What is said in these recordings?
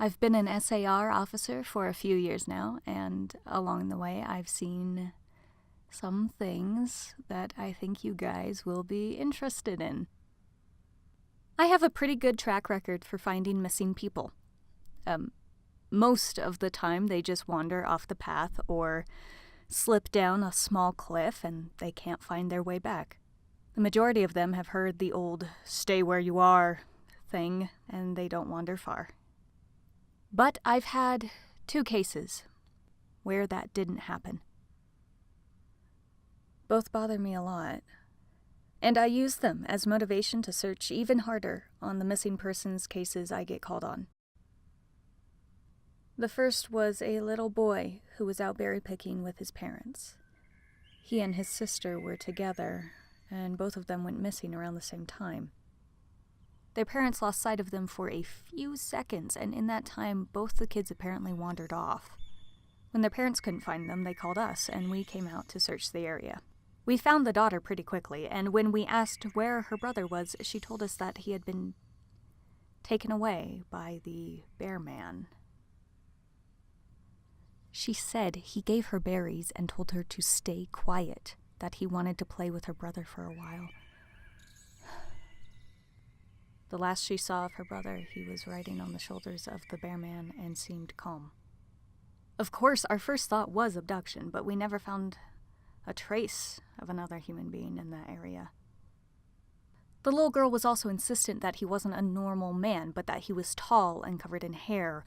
I've been an SAR officer for a few years now, and along the way I've seen some things that I think you guys will be interested in. I have a pretty good track record for finding missing people. Most of the time they just wander off the path or slip down a small cliff and they can't find their way back. The majority of them have heard the old "stay where you are" thing, and they don't wander far. But I've had 2 cases where that didn't happen. Both bother me a lot, and I use them as motivation to search even harder on the missing persons cases I get called on. The first was a little boy who was out berry picking with his parents. He and his sister were together, and both of them went missing around the same time. Their parents lost sight of them for a few seconds, and in that time, both the kids apparently wandered off. When their parents couldn't find them, they called us, and we came out to search the area. We found the daughter pretty quickly, and when we asked where her brother was, she told us that he had been taken away by the bear man. She said he gave her berries and told her to stay quiet, that he wanted to play with her brother for a while. The last she saw of her brother, he was riding on the shoulders of the bear man and seemed calm. Of course, our first thought was abduction, but we never found a trace of another human being in that area. The little girl was also insistent that he wasn't a normal man, but that he was tall and covered in hair,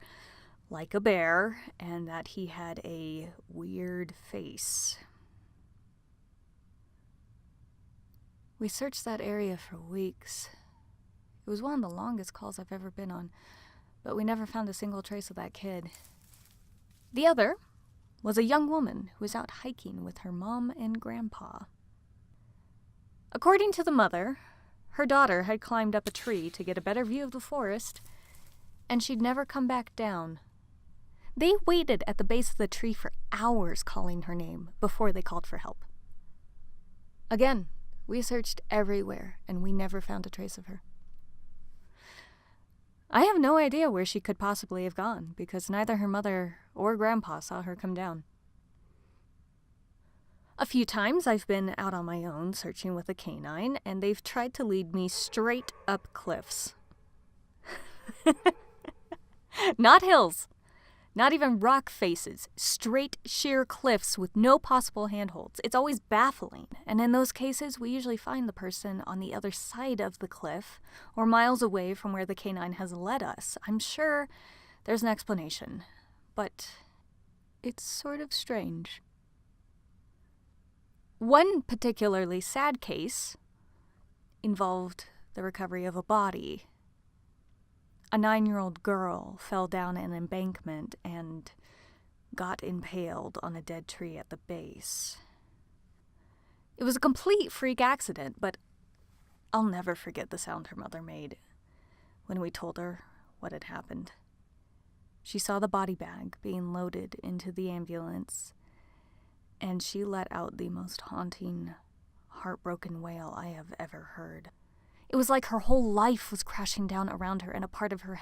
like a bear, and that he had a weird face. We searched that area for weeks. It was one of the longest calls I've ever been on, but we never found a single trace of that kid. The other was a young woman who was out hiking with her mom and grandpa. According to the mother, her daughter had climbed up a tree to get a better view of the forest, and she'd never come back down. They waited at the base of the tree for hours calling her name before they called for help. Again, we searched everywhere, and we never found a trace of her. I have no idea where she could possibly have gone, because neither her mother or grandpa saw her come down. A few times I've been out on my own searching with a canine, and they've tried to lead me straight up cliffs. Not hills, not even rock faces, straight sheer cliffs with no possible handholds. It's always baffling, and in those cases we usually find the person on the other side of the cliff or miles away from where the canine has led us. I'm sure there's an explanation, but it's sort of strange. One particularly sad case involved the recovery of a body. A 9-year-old girl fell down an embankment and got impaled on a dead tree at the base. It was a complete freak accident, but I'll never forget the sound her mother made when we told her what had happened. She saw the body bag being loaded into the ambulance, and she let out the most haunting, heartbroken wail I have ever heard. It was like her whole life was crashing down around her, and a part of her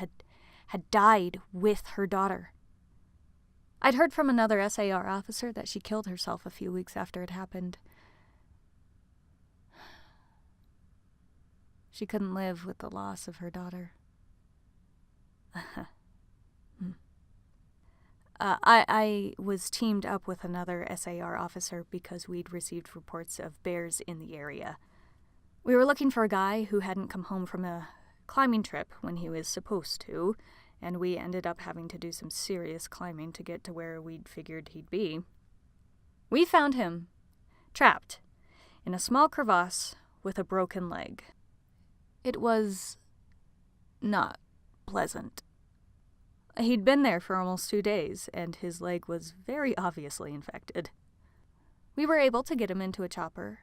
had died with her daughter. I'd heard from another SAR officer that she killed herself a few weeks after it happened. She couldn't live with the loss of her daughter. I was teamed up with another SAR officer because we'd received reports of bears in the area. We were looking for a guy who hadn't come home from a climbing trip when he was supposed to, and we ended up having to do some serious climbing to get to where we'd figured he'd be. We found him, trapped, in a small crevasse with a broken leg. It was not pleasant. He'd been there for almost 2 days, and his leg was very obviously infected. We were able to get him into a chopper,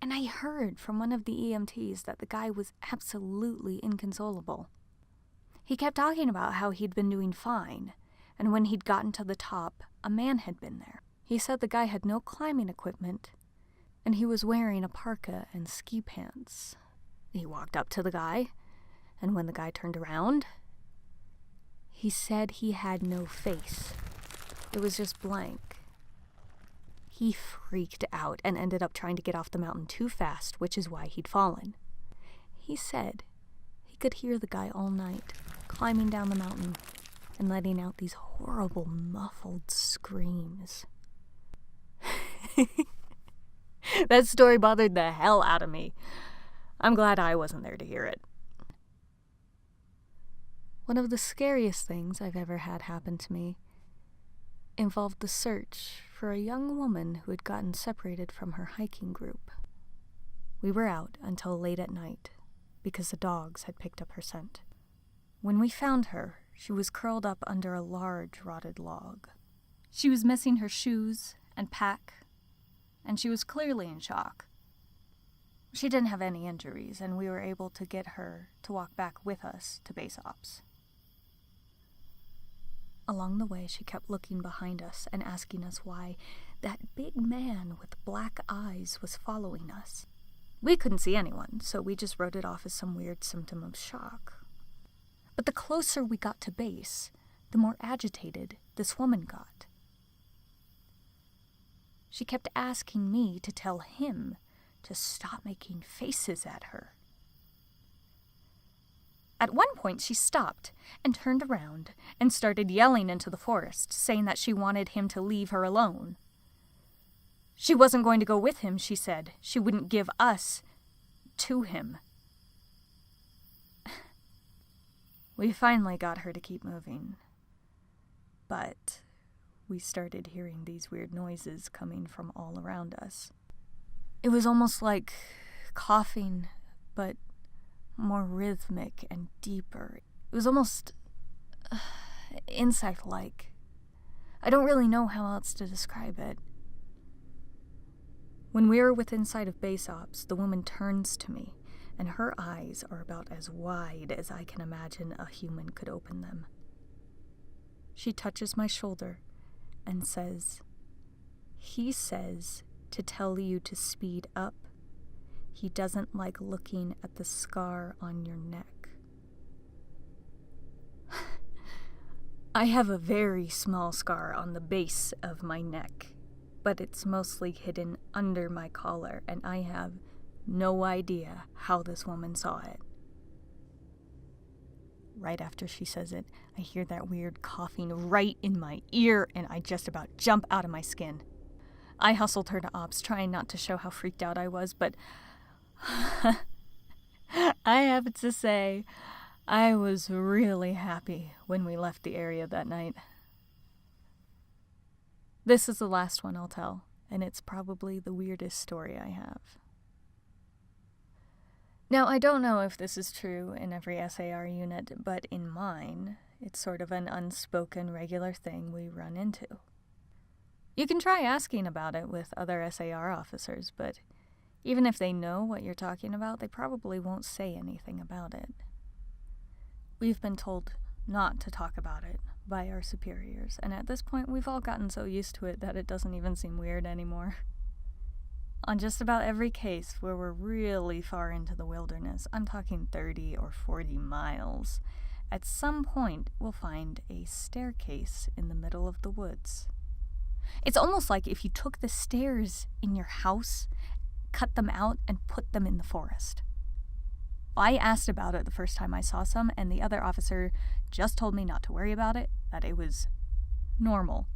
and I heard from one of the EMTs that the guy was absolutely inconsolable. He kept talking about how he'd been doing fine, and when he'd gotten to the top, a man had been there. He said the guy had no climbing equipment, and he was wearing a parka and ski pants. He walked up to the guy, and when the guy turned around, He said he had no face. It was just blank. He freaked out and ended up trying to get off the mountain too fast, which is why he'd fallen. He said he could hear the guy all night, climbing down the mountain and letting out these horrible, muffled screams. That story bothered the hell out of me. I'm glad I wasn't there to hear it. One of the scariest things I've ever had happen to me involved the search for a young woman who had gotten separated from her hiking group. We were out until late at night because the dogs had picked up her scent. When we found her, she was curled up under a large rotted log. She was missing her shoes and pack, and she was clearly in shock. She didn't have any injuries, and we were able to get her to walk back with us to base ops. Along the way, she kept looking behind us and asking us why that big man with black eyes was following us. We couldn't see anyone, so we just wrote it off as some weird symptom of shock. But the closer we got to base, the more agitated this woman got. She kept asking me to tell him to stop making faces at her. At one point, she stopped and turned around and started yelling into the forest, saying that she wanted him to leave her alone. She wasn't going to go with him, she said. She wouldn't give us to him. We finally got her to keep moving, but we started hearing these weird noises coming from all around us. It was almost like coughing, but more rhythmic and deeper. It was almost insect-like. I don't really know how else to describe it. When we were within sight of base ops, the woman turns to me, and her eyes are about as wide as I can imagine a human could open them. She touches my shoulder and says, "He says to tell you to speed up. He doesn't like looking at the scar on your neck." I have a very small scar on the base of my neck, but it's mostly hidden under my collar, and I have no idea how this woman saw it. Right after she says it, I hear that weird coughing right in my ear, and I just about jump out of my skin. I hustled her to ops, trying not to show how freaked out I was, but I have to say, I was really happy when we left the area that night. This is the last one I'll tell, and it's probably the weirdest story I have. Now, I don't know if this is true in every SAR unit, but in mine, it's sort of an unspoken regular thing we run into. You can try asking about it with other SAR officers, but even if they know what you're talking about, they probably won't say anything about it. We've been told not to talk about it by our superiors, and at this point we've all gotten so used to it that it doesn't even seem weird anymore. On just about every case where we're really far into the wilderness, I'm talking 30 or 40 miles, at some point we'll find a staircase in the middle of the woods. It's almost like if you took the stairs in your house, cut them out, and put them in the forest. I asked about it the first time I saw some, and the other officer just told me not to worry about it, that it was normal.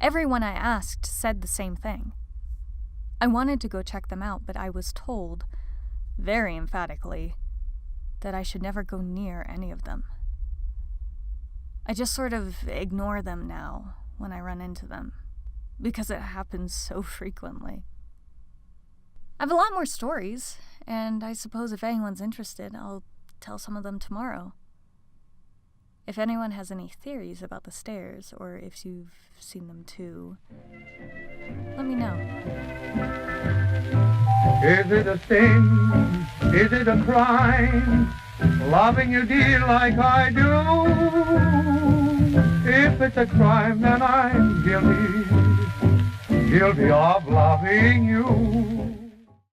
Everyone I asked said the same thing. I wanted to go check them out, but I was told, very emphatically, that I should never go near any of them. I just sort of ignore them now when I run into them, because it happens so frequently. I have a lot more stories, and I suppose if anyone's interested, I'll tell some of them tomorrow. If anyone has any theories about the stairs, or if you've seen them too, let me know. Is it a sin? Is it a crime? Loving you dear like I do. If it's a crime, then I'm guilty of loving you.